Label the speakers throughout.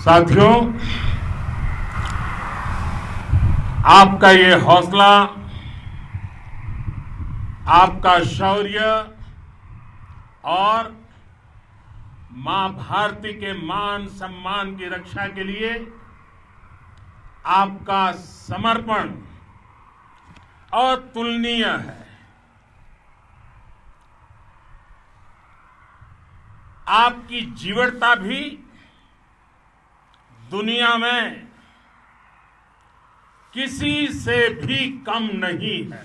Speaker 1: साथियों, आपका ये हौसला, आपका शौर्य और मां भारती के मान सम्मान की रक्षा के लिए आपका समर्पण अतुलनीय है। आपकी जीवटता भी दुनिया में किसी से भी कम नहीं है।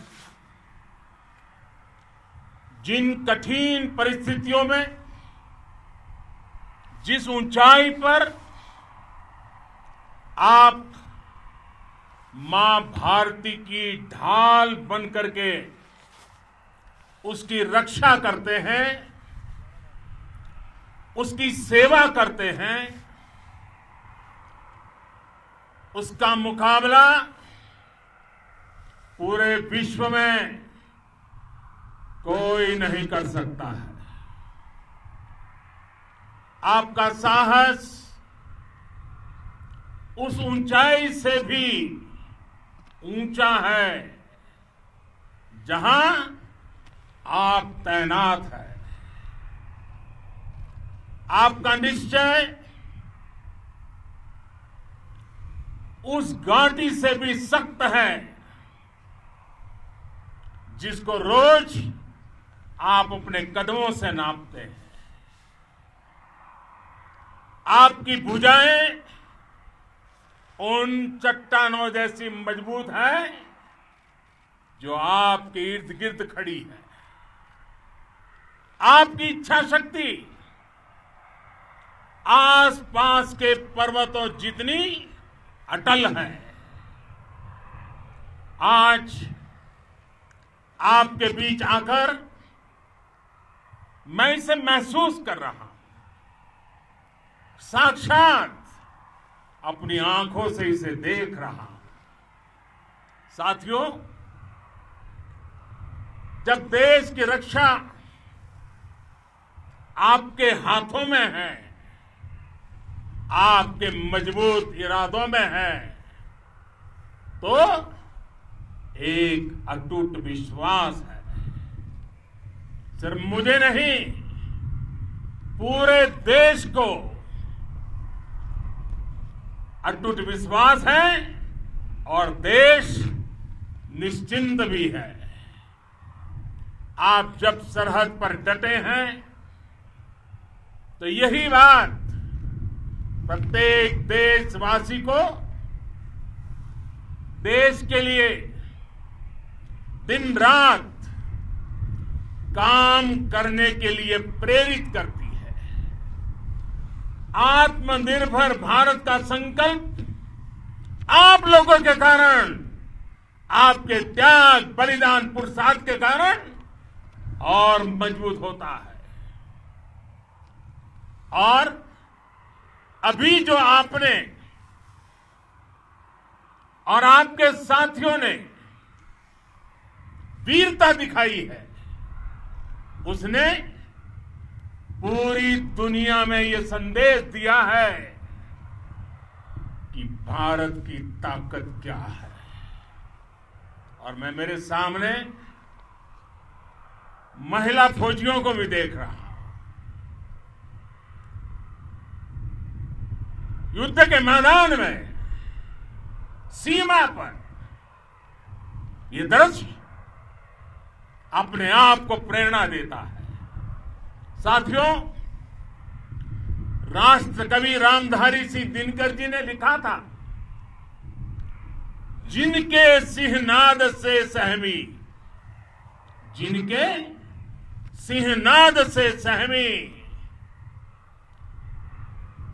Speaker 1: जिन कठिन परिस्थितियों में, जिस ऊंचाई पर आप मां भारती की ढाल बन करके उसकी रक्षा करते हैं, उसकी सेवा करते हैं, उसका मुकाबला पूरे विश्व में कोई नहीं कर सकता है। आपका साहस उस ऊंचाई से भी ऊंचा है जहां आप तैनात हैं। आपका निश्चय उस घाटी से भी सख्त है जिसको रोज आप अपने कदमों से नापते हैं। आपकी भुजाएं उन चट्टानों जैसी मजबूत है जो आपके इर्द गिर्द खड़ी है। आपकी इच्छा शक्ति आसपास के पर्वतों जितनी अटल है। आज आपके बीच आकर मैं इसे महसूस कर रहा हूं, साक्षात अपनी आंखों से इसे देख रहा हूं। साथियों, जब देश की रक्षा आपके हाथों में है, आपके मजबूत इरादों में है, तो एक अटूट विश्वास है। सिर्फ मुझे नहीं, पूरे देश को अटूट विश्वास है और देश निश्चिंत भी है। आप जब सरहद पर डटे हैं तो यही बात प्रत्येक देशवासी को देश के लिए दिन रात काम करने के लिए प्रेरित करती है। आत्मनिर्भर भारत का संकल्प आप लोगों के कारण, आपके त्याग, बलिदान, पुरुषार्थ के कारण और मजबूत होता है। और अभी जो आपने और आपके साथियों ने वीरता दिखाई है, उसने पूरी दुनिया में यह संदेश दिया है कि भारत की ताकत क्या है। और मैं मेरे सामने महिला फौजियों को भी देख रहा हूं। युद्ध के मैदान में, सीमा पर, यह दृश्य अपने आप को प्रेरणा देता है। साथियों, राष्ट्र कवि रामधारी सिंह दिनकर जी ने लिखा था, जिनके सिंहनाद से सहमी, जिनके सिंहनाद से सहमी,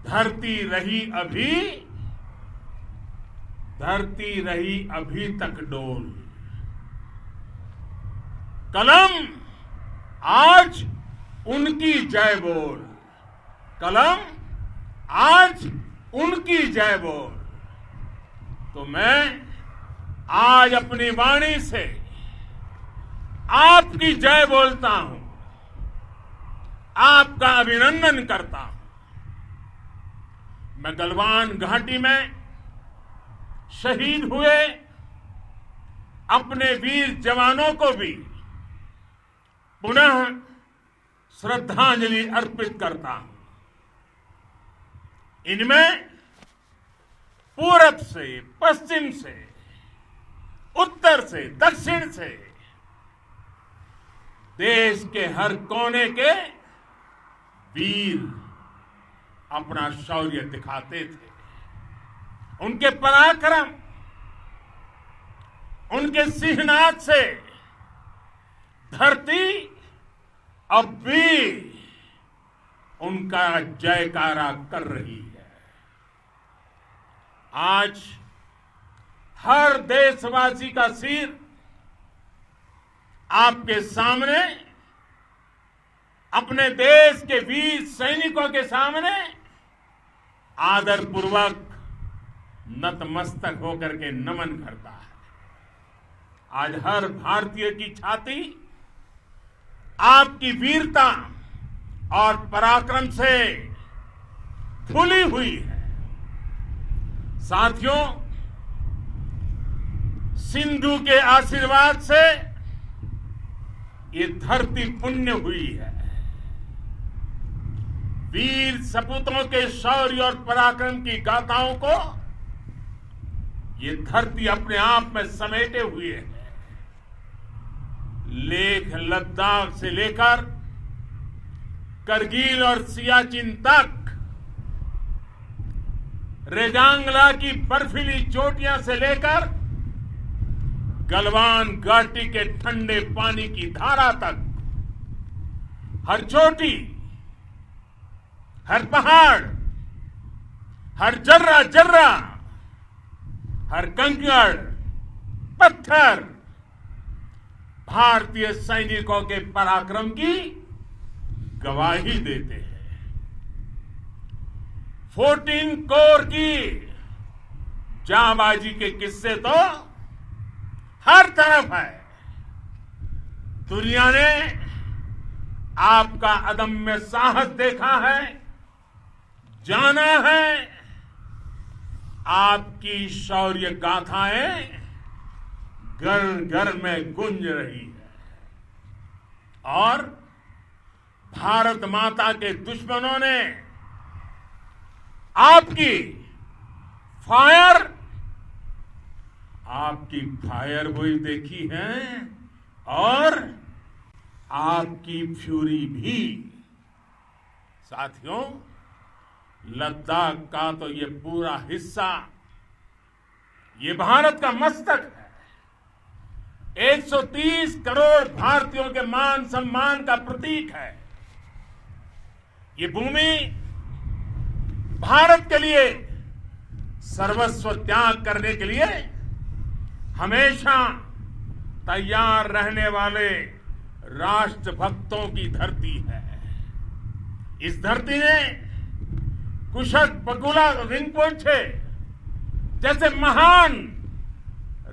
Speaker 1: धरती रही अभी तक डोल। कलम आज उनकी जय बोल, कलम आज उनकी जय बोल। तो मैं आज अपनी वाणी से आपकी जय बोलता हूं, आपका अभिनंदन करता हूं। मैं गलवान घाटी में शहीद हुए अपने वीर जवानों को भी पुनः श्रद्धांजलि अर्पित करता हूं। इनमें पूरब से, पश्चिम से, उत्तर से, दक्षिण से देश के हर कोने के वीर अपना शौर्य दिखाते थे। उनके पराक्रम, उनके सिंहनाद से धरती अब भी उनका जयकारा कर रही है। आज हर देशवासी का सिर आपके सामने, अपने देश के वीर सैनिकों के सामने आदरपूर्वक नतमस्तक होकर के नमन करता है। आज हर भारतीय की छाती आपकी वीरता और पराक्रम से फूली हुई है। साथियों, सिंधु के आशीर्वाद से ये धरती पुण्य हुई है। वीर सपूतों के शौर्य और पराक्रम की गाथाओं को ये धरती अपने आप में समेटे हुए है। लेह लद्दाख से लेकर करगिल और सियाचिन तक, रेजांगला की बर्फीली चोटियां से लेकर गलवान घाटी के ठंडे पानी की धारा तक, हर चोटी, हर पहाड़, हर जर्रा जर्रा, हर कंकड़ पत्थर भारतीय सैनिकों के पराक्रम की गवाही देते हैं। 14 कोर की जांबाजी के किस्से तो हर तरफ है। दुनिया ने आपका अदम्य साहस देखा है, जाना है। आपकी शौर्य गाथाएं घर घर में गूंज रही है और भारत माता के दुश्मनों ने आपकी फायर हुई देखी है और आपकी फ्यूरी भी। साथियों, लद्दाख का तो ये पूरा हिस्सा ये भारत का मस्तक है। 130 करोड़ भारतीयों के मान सम्मान का प्रतीक है। ये भूमि भारत के लिए सर्वस्व त्याग करने के लिए हमेशा तैयार रहने वाले राष्ट्रभक्तों की धरती है। इस धरती ने कुशक बकुला रिंपोचे जैसे महान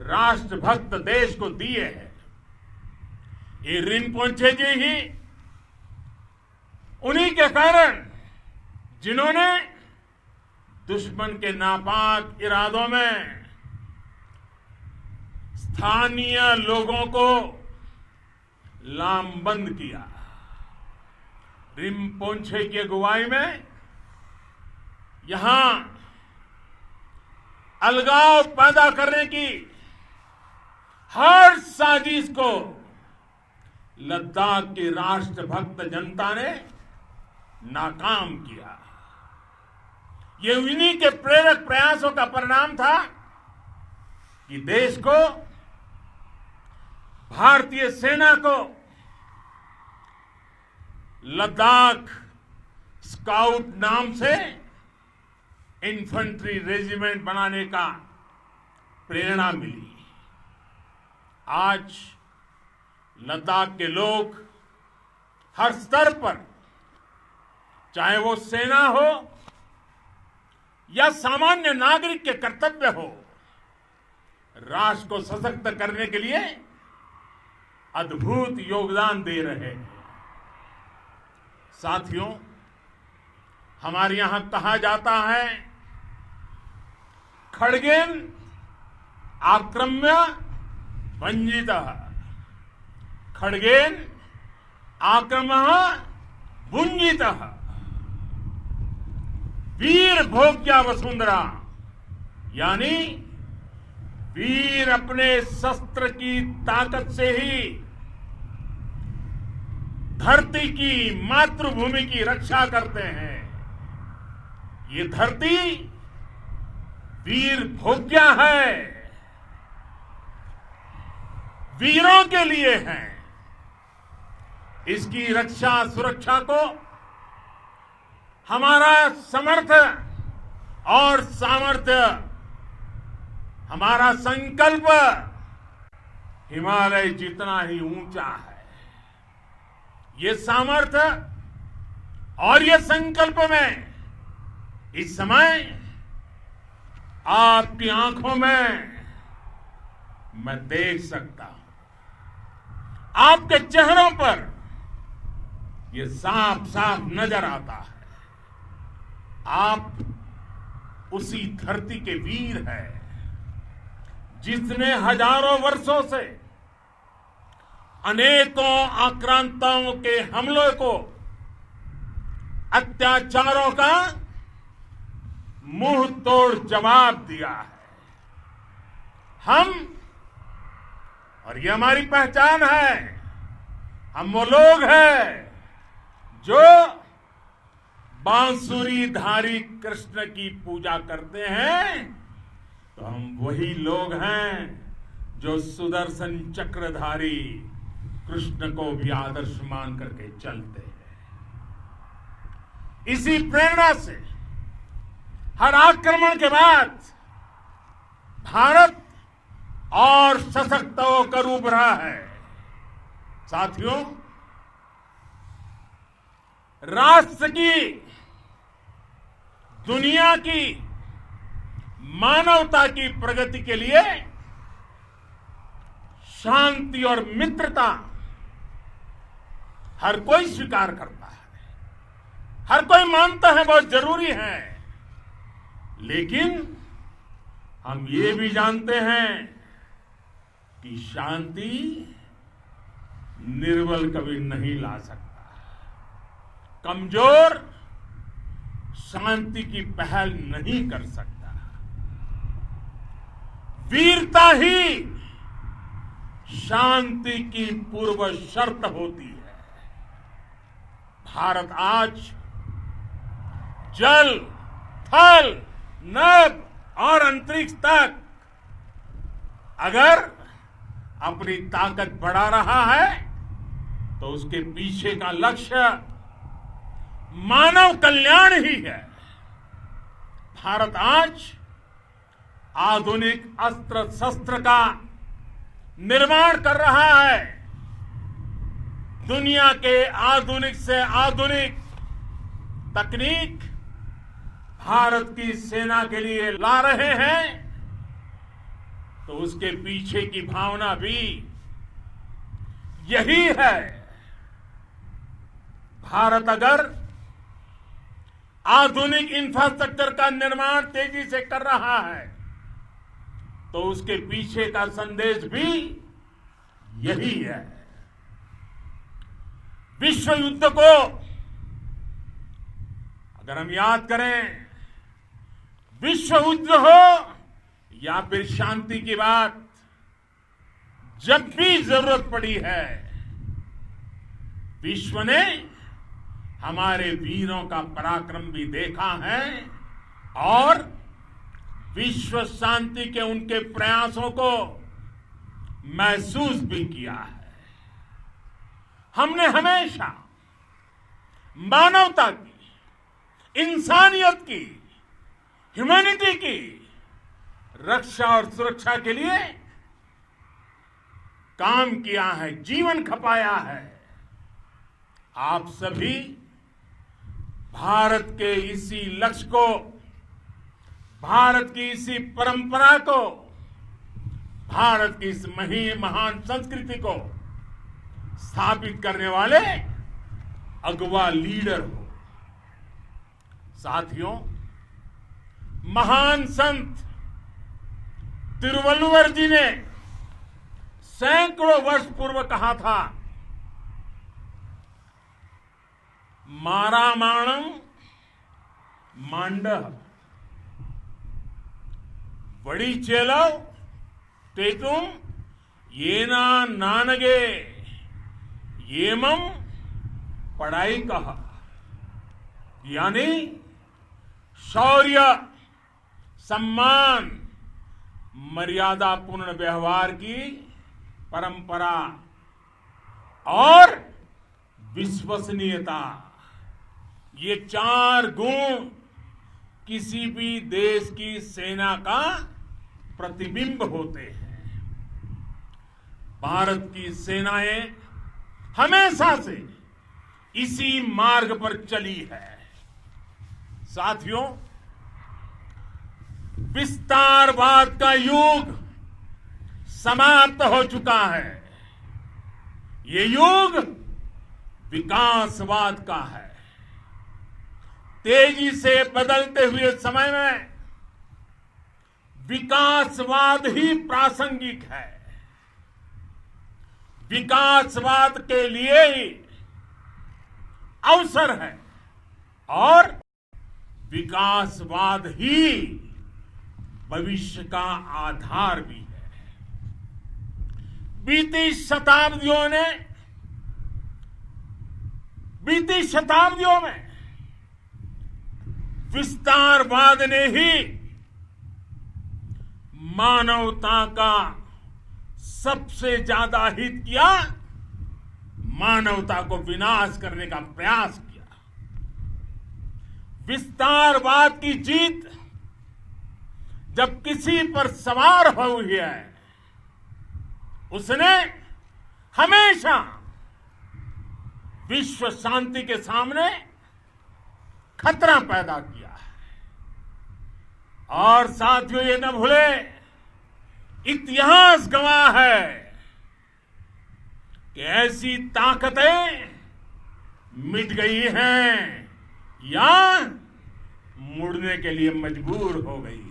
Speaker 1: राष्ट्रभक्त देश को दिए हैं। ये रिंपोचे जी ही उन्हीं के कारण जिन्होंने दुश्मन के नापाक इरादों में स्थानीय लोगों को लामबंद किया। रिंपोचे की अगुवाई में यहां अलगाव पैदा करने की हर साजिश को लद्दाख की राष्ट्रभक्त जनता ने नाकाम किया। ये उन्हीं के प्रेरक प्रयासों का परिणाम था कि देश को, भारतीय सेना को लद्दाख स्काउट नाम से इन्फेंट्री रेजिमेंट बनाने का प्रेरणा मिली। आज लद्दाख के लोग हर स्तर पर, चाहे वो सेना हो या सामान्य नागरिक के कर्तव्य हो, राष्ट्र को सशक्त करने के लिए अद्भुत योगदान दे रहे हैं। साथियों, हमारे यहां कहा जाता है खड्गेन आक्रम्य भञ्जितः, खड्गेन आक्रमः भुञ्जितः। वीर भोग्या वसुंधरा, यानी वीर अपने शस्त्र की ताकत से ही धरती की, मातृभूमि की रक्षा करते हैं। ये धरती वीर भोग्या है, वीरों के लिए है। इसकी रक्षा सुरक्षा को हमारा समर्थ और सामर्थ्य, हमारा संकल्प हिमालय जितना ही ऊंचा है। ये सामर्थ्य और ये संकल्प में इस समय आपकी आंखों में मैं देख सकता हूं, आपके चेहरों पर ये साफ साफ नजर आता है। आप उसी धरती के वीर हैं जिसने हजारों वर्षों से अनेकों आक्रांताओं के हमलों को, अत्याचारों का मुंह तोड़ जवाब दिया है। हम, और ये हमारी पहचान है, हम वो लोग हैं जो बांसुरीधारी कृष्ण की पूजा करते हैं, तो हम वही लोग हैं जो सुदर्शन चक्रधारी कृष्ण को भी आदर्श मान करके चलते हैं। इसी प्रेरणा से हर आक्रमण के बाद भारत और सशक्त होकर उभरा है। साथियों, राष्ट्र की, दुनिया की, मानवता की प्रगति के लिए शांति और मित्रता हर कोई स्वीकार करता है, हर कोई मानता है बहुत जरूरी है। लेकिन हम ये भी जानते हैं कि शांति निर्बल कभी नहीं ला सकता। कमजोर शांति की पहल नहीं कर सकता। वीरता ही शांति की पूर्व शर्त होती है। भारत आज जल, थल, नभ और अंतरिक्ष तक अगर अपनी ताकत बढ़ा रहा है तो उसके पीछे का लक्ष्य मानव कल्याण ही है। भारत आज आधुनिक अस्त्र शस्त्र का निर्माण कर रहा है। दुनिया के आधुनिक से आधुनिक तकनीक भारत की सेना के लिए ला रहे हैं, तो उसके पीछे की भावना भी यही है। भारत अगर आधुनिक इंफ्रास्ट्रक्चर का निर्माण तेजी से कर रहा है तो उसके पीछे का संदेश भी यही है। विश्व युद्ध को अगर हम याद करें, विश्व युद्ध हो या फिर शांति की बात, जब भी जरूरत पड़ी है विश्व ने हमारे वीरों का पराक्रम भी देखा है और विश्व शांति के उनके प्रयासों को महसूस भी किया है। हमने हमेशा मानवता की, इंसानियत की, ह्यूमैनिटी की रक्षा और सुरक्षा के लिए काम किया है, जीवन खपाया है। आप सभी भारत के इसी लक्ष्य को, भारत की इसी परंपरा को, भारत की इस महान संस्कृति को स्थापित करने वाले अगवा लीडर हो। साथियों, महान संत तिरुवल्लुवर जी ने सैकड़ों वर्ष पूर्व कहा था, मारामाणम मांडह वड़ी चेलव तेतुम येना नानगे येमम पढ़ाई कहा। यानी शौर्य, सम्मान, मर्यादा पूर्ण व्यवहार की परंपरा और विश्वसनीयता, ये 4 गुण किसी भी देश की सेना का प्रतिबिंब होते हैं। भारत की सेनाएं हमेशा से इसी मार्ग पर चली है। साथियों, विस्तारवाद का युग समाप्त हो चुका है। ये युग विकासवाद का है। तेजी से बदलते हुए समय में विकासवाद ही प्रासंगिक है। विकासवाद के लिए ही अवसर है और विकासवाद ही भविष्य का आधार भी है। बीती शताब्दियों में विस्तारवाद ने ही मानवता का सबसे ज्यादा हित किया, मानवता को विनाश करने का प्रयास किया। विस्तारवाद की जीत जब किसी पर सवार हुई है, उसने हमेशा विश्व शांति के सामने खतरा पैदा किया है। और साथियों, ये न भूले, इतिहास गवाह है कि ऐसी ताकतें मिट गई हैं या मुड़ने के लिए मजबूर हो गई है।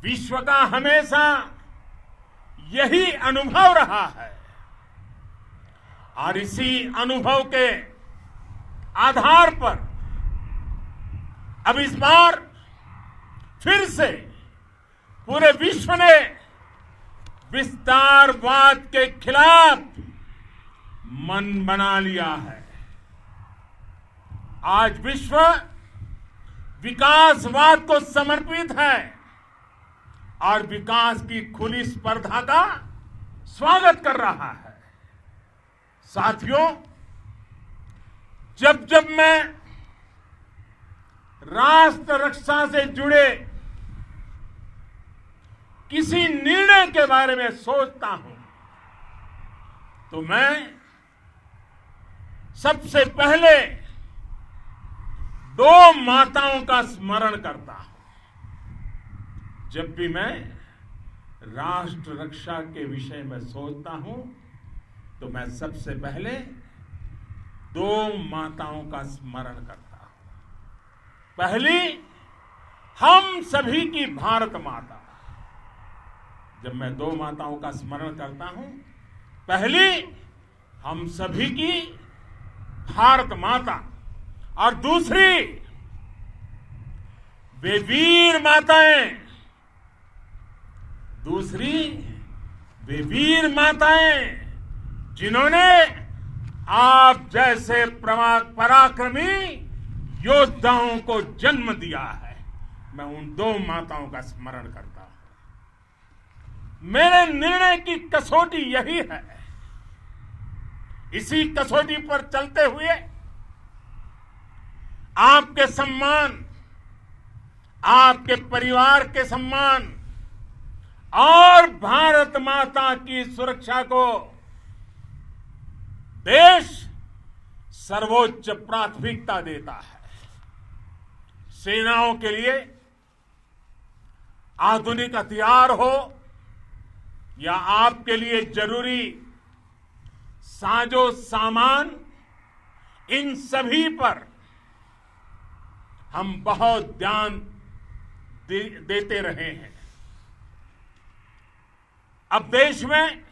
Speaker 1: विश्व का हमेशा यही अनुभव रहा है और इसी अनुभव के आधार पर अब इस बार फिर से पूरे विश्व ने विस्तारवाद के खिलाफ मन बना लिया है। आज विश्व विकासवाद को समर्पित है और विकास की खुली स्पर्धा का स्वागत कर रहा है। साथियों, जब जब मैं राष्ट्र रक्षा से जुड़े किसी निर्णय के बारे में सोचता हूं तो मैं सबसे पहले 2 माताओं का स्मरण करता हूं। जब भी मैं राष्ट्र रक्षा के विषय में सोचता हूं तो मैं सबसे पहले 2 माताओं का स्मरण करता हूं। पहली, हम सभी की भारत माता। जब मैं 2 माताओं का स्मरण करता हूं, पहली हम सभी की भारत माता और दूसरी वे वीर माताएं, जिन्होंने आप जैसे पराक्रमी योद्धाओं को जन्म दिया है। मैं उन 2 माताओं का स्मरण करता हूं। मेरे निर्णय की कसौटी यही है। इसी कसौटी पर चलते हुए आपके सम्मान, आपके परिवार के सम्मान और भारत माता की सुरक्षा को देश सर्वोच्च प्राथमिकता देता है। सेनाओं के लिए आधुनिक हथियार हो या आपके लिए जरूरी साजो सामान, इन सभी पर हम बहुत ध्यान देते रहे हैं। अब देश में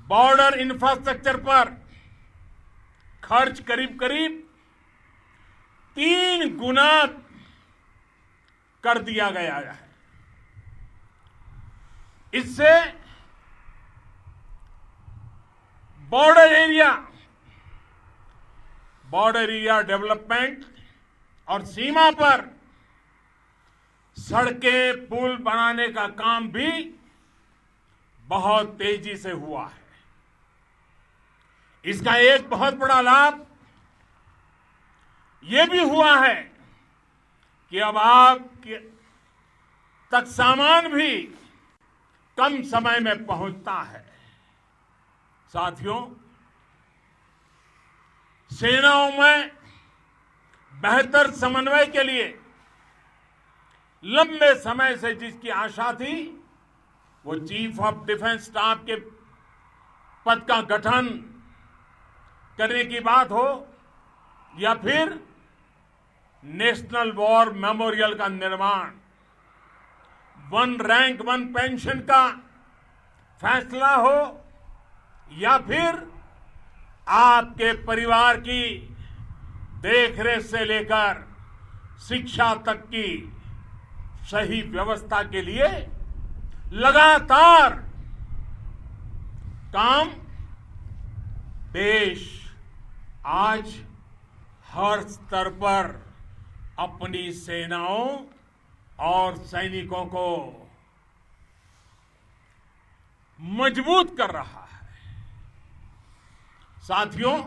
Speaker 1: बॉर्डर इंफ्रास्ट्रक्चर पर खर्च करीब करीब 3 गुना कर दिया गया है। इससे बॉर्डर एरिया डेवलपमेंट और सीमा पर सड़कें पुल बनाने का काम भी बहुत तेजी से हुआ है। इसका एक बहुत बड़ा लाभ ये भी हुआ है कि अब आप तक सामान भी कम समय में पहुंचता है। साथियों, सेनाओं में बेहतर समन्वय के लिए लंबे समय से जिसकी आशा थी, वो चीफ ऑफ डिफेंस स्टाफ के पद का गठन करने की बात हो या फिर नेशनल वॉर मेमोरियल का निर्माण, 1 रैंक 1 पेंशन का फैसला हो या फिर आपके परिवार की देखरेख से लेकर शिक्षा तक की सही व्यवस्था के लिए लगातार काम देश आज हर स्तर पर अपनी सेनाओं और सैनिकों को मजबूत कर रहा है। साथियों,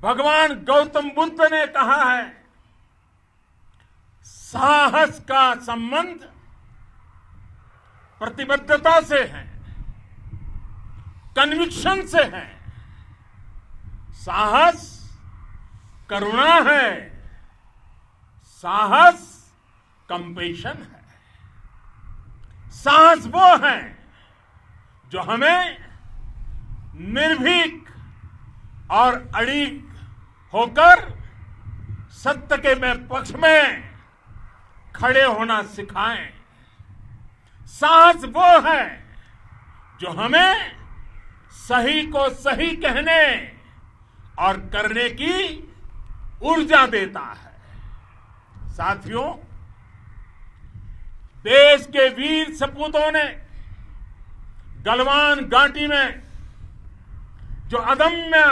Speaker 1: भगवान गौतम बुद्ध ने कहा है, साहस का संबंध प्रतिबद्धता से है, कन्विक्शन से है। साहस करुणा है, साहस कंपेशन है। साहस वो है जो हमें निर्भीक और अड़िग होकर सत्य के पक्ष में खड़े होना सिखाएं। साहस वो है जो हमें सही को सही कहने और करने की ऊर्जा देता है। साथियों, देश के वीर सपूतों ने गलवान घाटी में जो अदम्य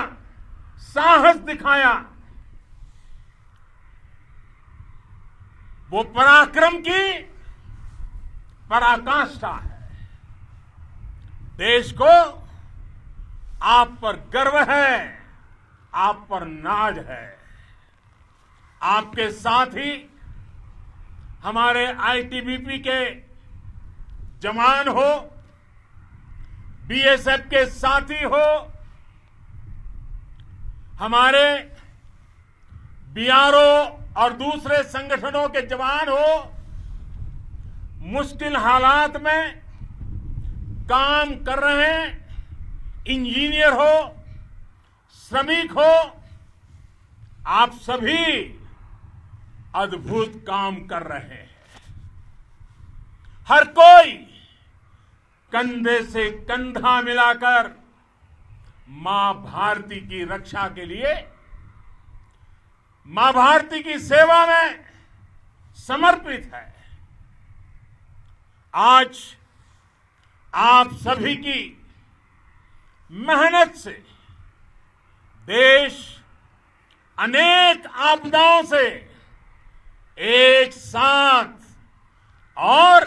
Speaker 1: साहस दिखाया, वो पराक्रम की पराकाष्ठा है। देश को आप पर गर्व है, आप पर नाज है। आपके साथ ही हमारे आईटीबीपी के जवान हो, बीएसएफ के साथी हो, हमारे बीआरओ और दूसरे संगठनों के जवान हो, मुश्किल हालात में काम कर रहे इंजीनियर हो, श्रमिक हो, आप सभी अद्भुत काम कर रहे हैं। हर कोई कंधे से कंधा मिलाकर मां भारती की रक्षा के लिए, मां भारती की सेवा में समर्पित है। आज आप सभी की मेहनत से देश अनेक आपदाओं से एक साथ और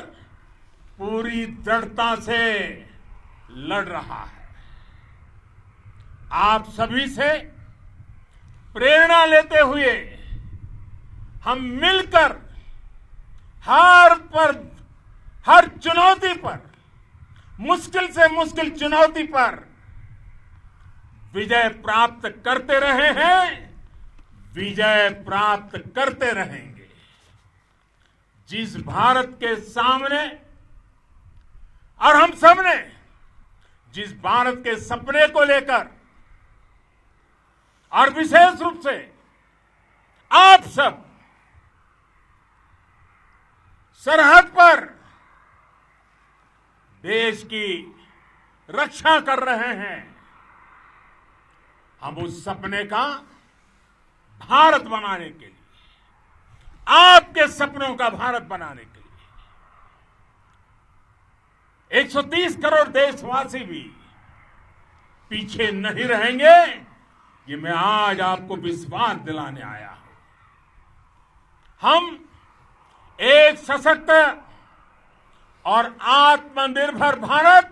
Speaker 1: पूरी दृढ़ता से लड़ रहा है। आप सभी से प्रेरणा लेते हुए हम मिलकर हर चुनौती पर, मुश्किल से मुश्किल चुनौती पर विजय प्राप्त करते रहे हैं, विजय प्राप्त करते रहेंगे। जिस भारत के सामने और हम सबने जिस भारत के सपने को लेकर और विशेष रूप से आप सब सरहद पर देश की रक्षा कर रहे हैं। हम उस सपने का भारत बनाने के लिए, आपके सपनों का भारत बनाने के लिए 130 करोड़ देशवासी भी पीछे नहीं रहेंगे, ये मैं आज आपको विश्वास दिलाने आया हूं। हम एक सशक्त और आत्मनिर्भर भारत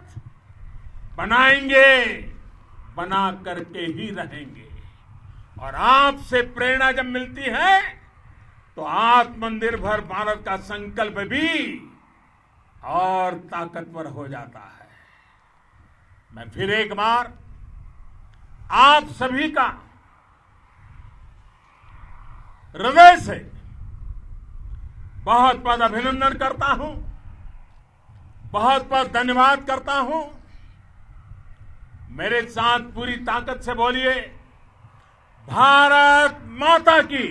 Speaker 1: बनाएंगे, बना करके ही रहेंगे। और आपसे प्रेरणा जब मिलती है तो आत्मनिर्भर भारत का संकल्प भी और ताकतवर हो जाता है। मैं फिर एक बार आप सभी का हृदय से बहुत बहुत अभिनंदन करता हूं, बहुत बहुत धन्यवाद करता हूं। मेरे साथ पूरी ताकत से बोलिए, भारत माता की,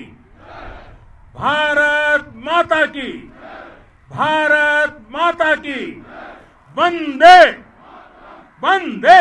Speaker 1: भारत माता की, भारत माता की, वंदे वंदे।